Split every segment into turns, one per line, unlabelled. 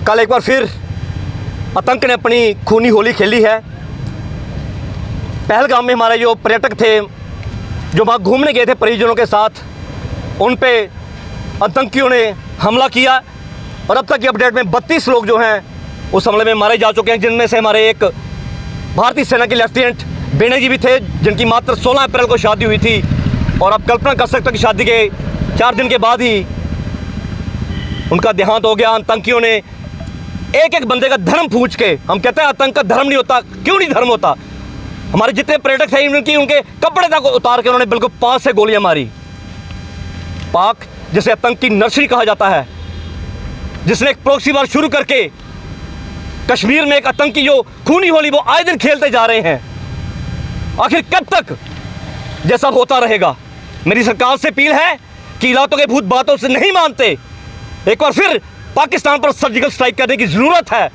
कल एक बार फिर आतंक ने अपनी खूनी होली खेली है। पहलगाम में हमारे जो पर्यटक थे, जो वहाँ घूमने गए थे परिजनों के साथ, उन पे आतंकियों ने हमला किया और अब तक की अपडेट में 32 लोग जो हैं उस हमले में मारे जा चुके हैं, जिनमें से हमारे एक भारतीय सेना के लेफ्टिनेंट बेणे जी भी थे, जिनकी मात्र 16 अप्रैल को शादी हुई थी। और आप कल्पना कर सकते हो कि शादी के 4 दिन के बाद ही उनका देहांत हो गया। आतंकियों ने एक एक बंदे का धर्म पूछ के, हम कहते हैं आतंक का धर्म नहीं होता, क्यों नहीं धर्म होता, हमारे जितने पर्यटक थे उनके कपड़े तक उतार के उन्होंने बिल्कुल 5 से गोलियां मारी। पाक जिसे आतंक की नर्सरी कहा जाता है, जिसने एक प्रॉक्सी वार शुरू करके कश्मीर में एक आतंकी जो खूनी होली वो आए दिन खेलते जा रहे हैं, आखिर कब तक जैसा होता रहेगा। मेरी सरकार से अपील है कि इलाकों के भूत बातों से नहीं मानते, एक बार फिर पाकिस्तान पर सर्जिकल स्ट्राइक करने की ज़रूरत है,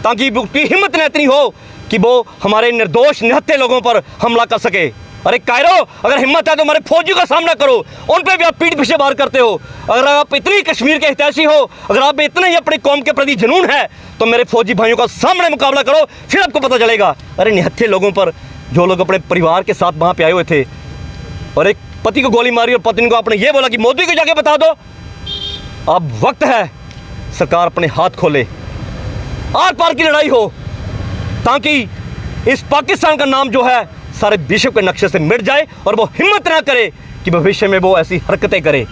ताकि उसकी हिम्मत न इतनी हो कि वो हमारे निर्दोष निहत्थे लोगों पर हमला कर सके। अरे कायरो, अगर हिम्मत है तो हमारे फौजियों का सामना करो, उन पर भी आप पीठ पीछे वार करते हो। अगर आप इतनी कश्मीर के हितैषी हो, अगर आप में इतना ही अपनी कौम के प्रति जुनून है, तो मेरे फौजी भाइयों का सामने मुकाबला करो, फिर आपको पता चलेगा। अरे निहत्थे लोगों पर, जो लोग अपने परिवार के साथ वहाँ पे आए हुए थे, और एक पति को गोली मारी और पत्नी को आपने ये बोला कि मोदी को जाके बता दो। अब वक्त है सरकार अपने हाथ खोले, आर पार की लड़ाई हो, ताकि इस पाकिस्तान का नाम जो है सारे विश्व के नक्शे से मिट जाए और वो हिम्मत ना करे कि भविष्य में वो ऐसी हरकतें करे।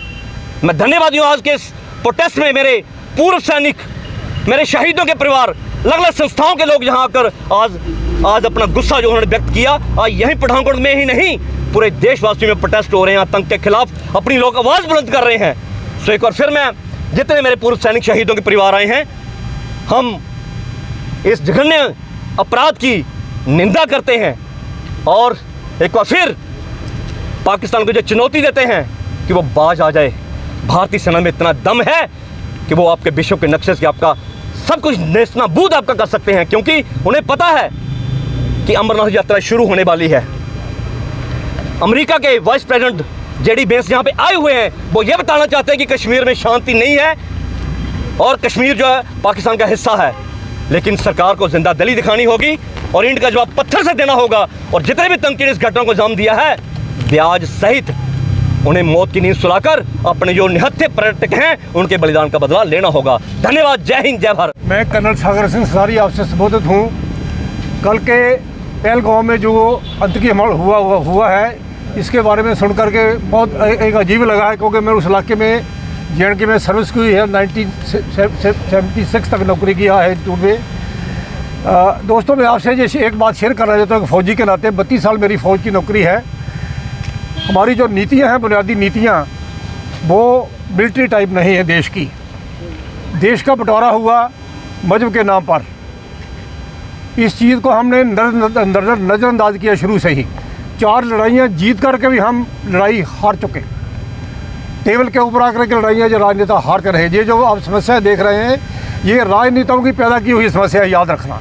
मैं धन्यवादी हूँ आज के इस प्रोटेस्ट में मेरे पूर्व सैनिक, मेरे शहीदों के परिवार, अलग अलग संस्थाओं के लोग यहाँ आकर आज अपना गुस्सा जो उन्होंने व्यक्त किया। आज यहीं पठानकोट में ही नहीं, पूरे देशवासियों में प्रोटेस्ट हो रहे हैं, आतंक के खिलाफ अपनी लोग आवाज़ बुलंद कर रहे हैं। सो एक बार फिर मैं जितने मेरे पूर्व सैनिक शहीदों के परिवार आए हैं, हम इस जघन्य अपराध की निंदा करते हैं और एक बार फिर पाकिस्तान को जो चुनौती देते हैं कि वो बाज आ जाए। भारतीय सेना में इतना दम है कि वो आपके विश्व के नक्शे से आपका सब कुछ नेस्तनाबूद आपका कर सकते हैं, क्योंकि उन्हें पता है कि अमरनाथ यात्रा शुरू होने वाली है। अमेरिका के वाइस प्रेसिडेंट जेडी वेंस यहाँ पे आए हुए हैं, वो ये बताना चाहते हैं कि कश्मीर में शांति नहीं है और कश्मीर जो है पाकिस्तान का हिस्सा है, लेकिन सरकार को जिंदा दिली दिखानी होगी और ईंट का जवाब पत्थर से देना होगा। और जितने भी तंकीन इस घटना को अंजाम दिया है, ब्याज सहित उन्हें मौत की नींद सुलाकर अपने जो निहत्थे पर्यटक हैं उनके बलिदान का बदला लेना होगा। धन्यवाद। जय हिंद, जय भारत।
मैं कर्नल सागर सिंह सरारी आपसे संबोधित हूँ। कल के पहलगाम में जो आतंकी हमला हुआ है, इसके बारे में सुन करके बहुत एक अजीब लगा है, क्योंकि मैं उस इलाके में JNK में सर्विस की है, 1976 तक नौकरी किया है टूर में। दोस्तों, मैं आपसे जैसे एक बात शेयर करना चाहता हूँ। फ़ौजी के नाते 32 साल मेरी फ़ौज की नौकरी है। हमारी जो नीतियाँ हैं, बुनियादी नीतियाँ, वो मिलिट्री टाइप नहीं है। देश का बंटवारा हुआ मजहब के नाम पर, इस चीज़ को हमने नज़रअंदाज किया शुरू से ही। 4 लड़ाइयाँ जीत करके भी हम लड़ाई हार चुके। टेबल के ऊपर आकर के लड़ाइयाँ जो राजनेता हारते रहे। ये जो आप समस्या देख रहे हैं, ये राजनेताओं की पैदा की हुई समस्या, याद रखना।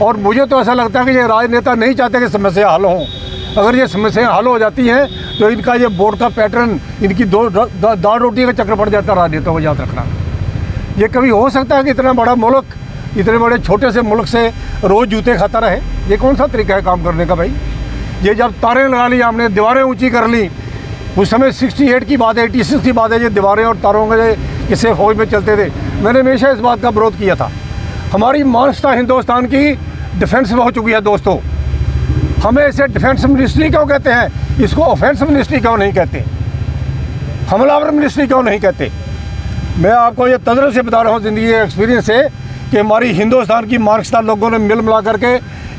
और मुझे तो ऐसा लगता है कि ये राजनेता नहीं चाहते कि समस्या हल हों। अगर ये समस्या हल हो जाती हैं तो इनका ये बोर्ड का पैटर्न, इनकी दाल रोटी का चक्कर पड़ जाता है राजनेताओं को, याद रखना। ये कभी हो सकता है कि इतना बड़ा मुल्क इतने बड़े छोटे से मुल्क से रोज़ जूते खाता रहे? ये कौन सा तरीका है काम करने का भाई? ये जब तारें लगा ली, हमने दीवारें ऊँची कर ली, उस समय 68 की बात है, 86 की बात है, ये दीवारें और तारों के किस्से फौज में चलते थे। मैंने हमेशा इस बात का विरोध किया था। हमारी मानसिकता हिंदुस्तान की डिफेंस में हो चुकी है। दोस्तों, हमें इसे डिफेंस मिनिस्ट्री क्यों कहते हैं? इसको ऑफेंस मिनिस्ट्री क्यों नहीं कहते? हमलावर मिनिस्ट्री क्यों नहीं कहते? मैं आपको ये तजर्बे से बता रहा हूँ, ज़िंदगी के एक्सपीरियंस से, कि हमारी हिंदुस्तान की मानसिकता लोगों ने मिल मिला करके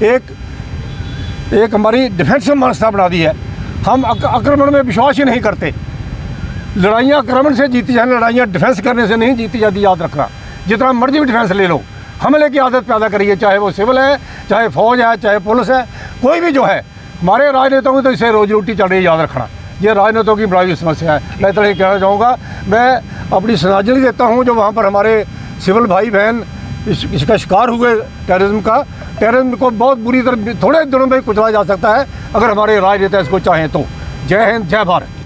एक हमारी डिफेंस में मानसिकता बना दी है। हम आक्रमण में विश्वास ही नहीं करते। लड़ाइयाँ आक्रमण से जीती जाए, लड़ाइयाँ डिफेंस करने से नहीं जीती जाती, याद रखना। जितना मर्जी भी डिफेंस ले लो, हमले की आदत पैदा करिए, चाहे वो सिविल है, चाहे फौज है, चाहे पुलिस है, कोई भी जो है। हमारे राजनेताओं की तो इससे रोजी रोटी चल रही है, याद रखना। ये राजनेताओं की बड़ी समस्या है। मैं तो ये कहना चाहूँगा, मैं अपनी श्रद्धांजलि देता हूँ जो वहाँ पर हमारे सिविल भाई बहन इसका शिकार हुए, टेररिज्म को बहुत बुरी तरह थोड़े दिनों में कुचला जा सकता है अगर हमारे राजनेता इसको चाहें तो। जय हिंद, जय भारत।